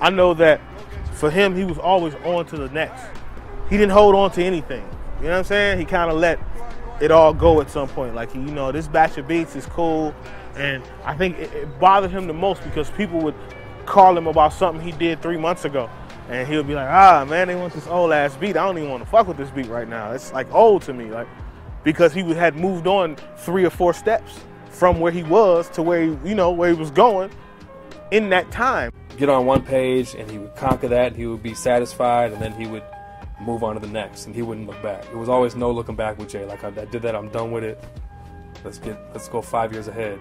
I know that for him, he was always on to the next. He didn't hold on to anything. You know what I'm saying? He kind of let it all go at some point. Like, you know, this batch of beats is cool. And I think it bothered him the most because people would call him about something he did 3 months ago. And he would be like, ah, man, they want this old ass beat. I don't even want to fuck with this beat right now. It's like old to me. Like, because he had moved on 3 or 4 steps from where he was to where he, you know, where he was going in that time. Get on one page and he would conquer that, and he would be satisfied, and then he would move on to the next, and he wouldn't look back. It was always no looking back with Jay. Like, I did that, I'm done with it. Let's go 5 years ahead.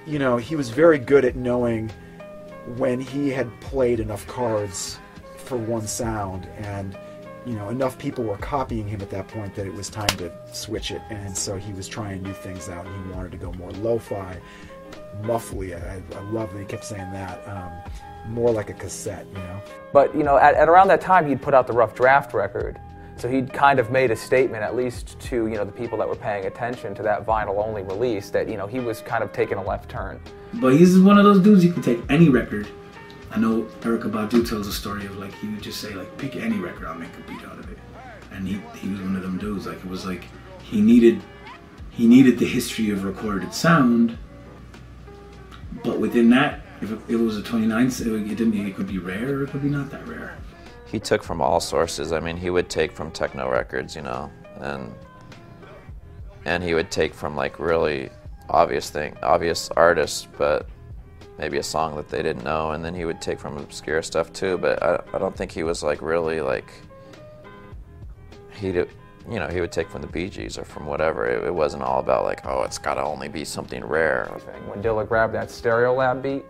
You know, he was very good at knowing when he had played enough cards for one sound, and you know, enough people were copying him at that point that it was time to switch it. And so he was trying new things out, and he wanted to go more lo-fi, muffly. I love that he kept saying that. More like a cassette, you know. But you know, at around that time, he'd put out the Rough Draft record, so he'd kind of made a statement, at least to, you know, the people that were paying attention to that vinyl-only release, that, you know, he was kind of taking a left turn. But he's one of those dudes, you can take any record. I know Erykah Badu tells a story of, like, he would just say, like, pick any record, I'll make a beat out of it. And he was one of them dudes. Like, it was like he needed the history of recorded sound, but within that, if it was a 29, it could be rare or it could be not that rare. He took from all sources. I mean, he would take from techno records, you know, and he would take from like really obvious artists, but maybe a song that they didn't know, and then he would take from obscure stuff too. But I don't think he was like really like you know, he would take from the Bee Gees or from whatever. It wasn't all about like, oh, it's got to only be something rare. When Dilla grabbed that Stereolab beat,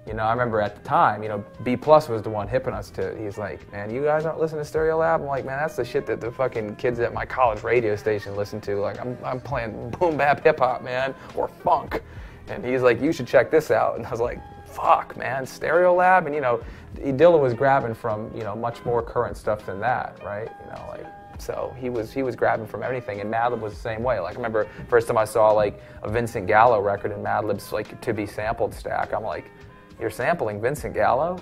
you know, I remember at the time, you know, B+ was the one hipping us to. He's like, man, you guys aren't listening to Stereolab? I'm like, man, that's the shit that the fucking kids at my college radio station listen to. Like, I'm playing boom bap hip hop, man, or funk. And he's like, you should check this out. And I was like, fuck, man, Stereolab? And, you know, Dilla was grabbing from, you know, much more current stuff than that, right? You know, like, so he was grabbing from everything, and Madlib was the same way. Like, I remember first time I saw like a Vincent Gallo record in Madlib's like to be sampled stack. I'm like, you're sampling Vincent Gallo?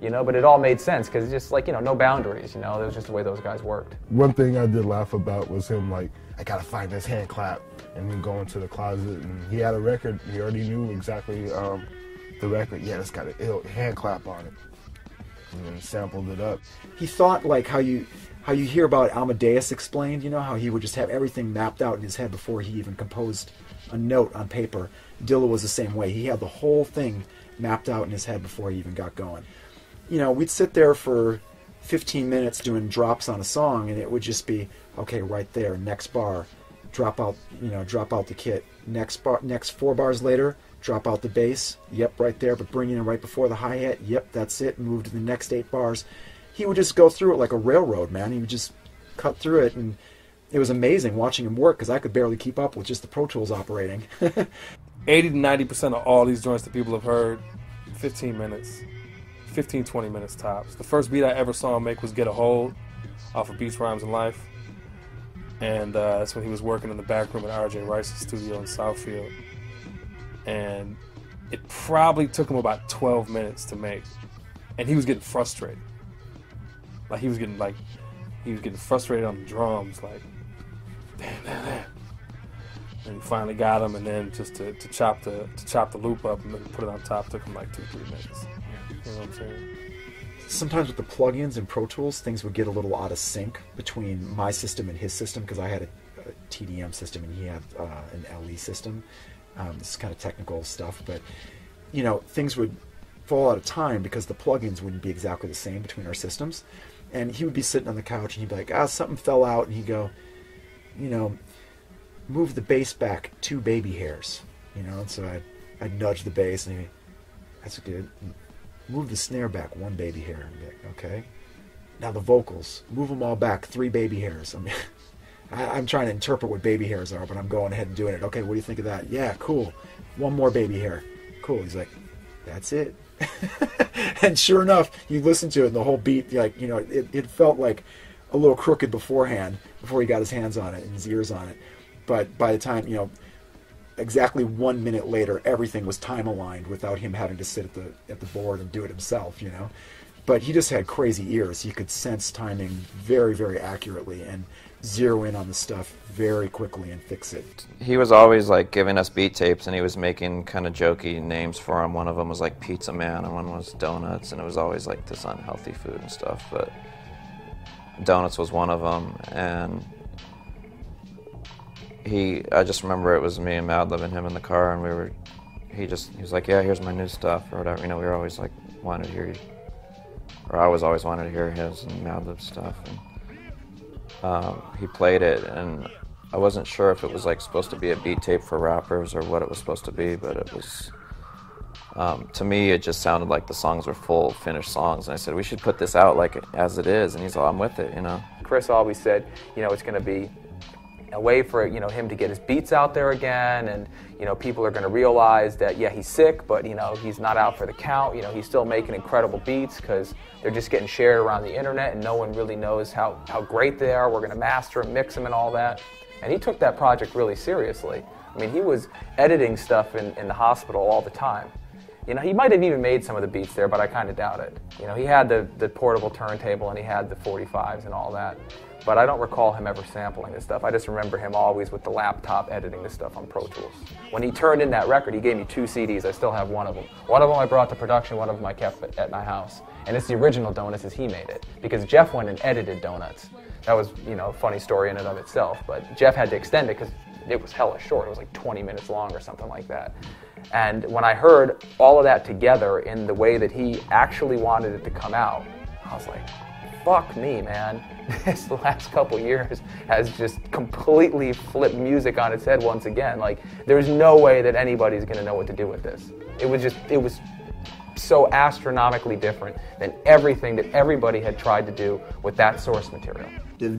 You know, but it all made sense because it's just like, you know, no boundaries, you know, that was just the way those guys worked. One thing I did laugh about was him like, I gotta find this hand clap, and then go into the closet, and he had a record, he already knew exactly the record, yeah, it's got a ill hand clap on it, and then sampled it up. He thought like how you hear about Amadeus Explained, you know, how he would just have everything mapped out in his head before he even composed a note on paper. Dilla was the same way. He had the whole thing mapped out in his head before he even got going. You know, we'd sit there for 15 minutes doing drops on a song, and it would just be, okay, right there, next bar, drop out the kit. Next 4 bars later, drop out the bass, yep, right there, but bring it in right before the hi-hat, yep, that's it, move to the next 8 bars. He would just go through it like a railroad, man. He would just cut through it, and it was amazing watching him work because I could barely keep up with just the Pro Tools operating. 80 to 90% of all these joints that people have heard, 15 minutes, 15, 20 minutes tops. The first beat I ever saw him make was Get a Hold off of Beats, Rhymes, and Life. And that's when he was working in the back room at R.J. Rice's studio in Southfield. And it probably took him about 12 minutes to make. And he was getting frustrated. Like, he was getting frustrated on the drums, like, damn. And he finally got him, and then just to chop the loop up and then put it on top took him like 2-3 minutes. You know what I'm saying? Sometimes with the plugins and Pro Tools, things would get a little out of sync between my system and his system, because I had a TDM system and he had an LE system. This is kind of technical stuff, but you know, things would fall out of time because the plugins wouldn't be exactly the same between our systems. And he would be sitting on the couch and he'd be like, something fell out, and he'd go, you know, move the bass back 2 baby hairs, you know. And so I'd nudge the bass, and that's good. Move the snare back 1 baby hair. And be like, okay. Now the vocals, move them all back 3 baby hairs. I mean, I'm trying to interpret what baby hairs are, but I'm going ahead and doing it. Okay, what do you think of that? Yeah, cool. 1 more baby hair. Cool. He's like, that's it. And sure enough, you listen to it, and the whole beat, like, you know, it felt like a little crooked beforehand, before he got his hands on it and his ears on it. But by the time, you know, exactly 1 minute later, everything was time aligned without him having to sit at the board and do it himself, you know. But he just had crazy ears. He could sense timing very, very accurately and zero in on the stuff very quickly and fix it. He was always like giving us beat tapes, and he was making kind of jokey names for them. One of them was like Pizza Man, and one was Donuts, and it was always like this unhealthy food and stuff. But Donuts was one of them, and I just remember it was me and Madlib and him in the car, and he was like, yeah, here's my new stuff or whatever. You know, we were always like wanted to hear, or I was always wanted to hear his and Madlib's stuff. And he played it, and I wasn't sure if it was like supposed to be a beat tape for rappers or what it was supposed to be, but it was. To me, it just sounded like the songs were full, finished songs, and I said we should put this out like as it is, and he's like, I'm with it, you know. Chris always said, you know, it's going to be a way for, you know, him to get his beats out there again, and, you know, people are going to realize that, yeah, he's sick, but, you know, he's not out for the count. You know, he's still making incredible beats because they're just getting shared around the internet, and no one really knows how great they are. We're going to master them, mix them, and all that. And he took that project really seriously. I mean, he was editing stuff in the hospital all the time. You know, he might have even made some of the beats there, but I kind of doubt it. You know, he had the portable turntable, and he had the 45s and all that. But I don't recall him ever sampling this stuff. I just remember him always with the laptop editing this stuff on Pro Tools. When he turned in that record, he gave me 2 CDs. I still have one of them. One of them I brought to production, one of them I kept at my house. And it's the original Donuts as he made it, because Jeff went and edited Donuts. That was, you know, a funny story in and of itself, but Jeff had to extend it because it was hella short. It was like 20 minutes long or something like that. And when I heard all of that together in the way that he actually wanted it to come out, I was like, fuck me, man. This last couple years has just completely flipped music on its head once again. Like, there's no way that anybody's gonna know what to do with this. It was so astronomically different than everything that everybody had tried to do with that source material. The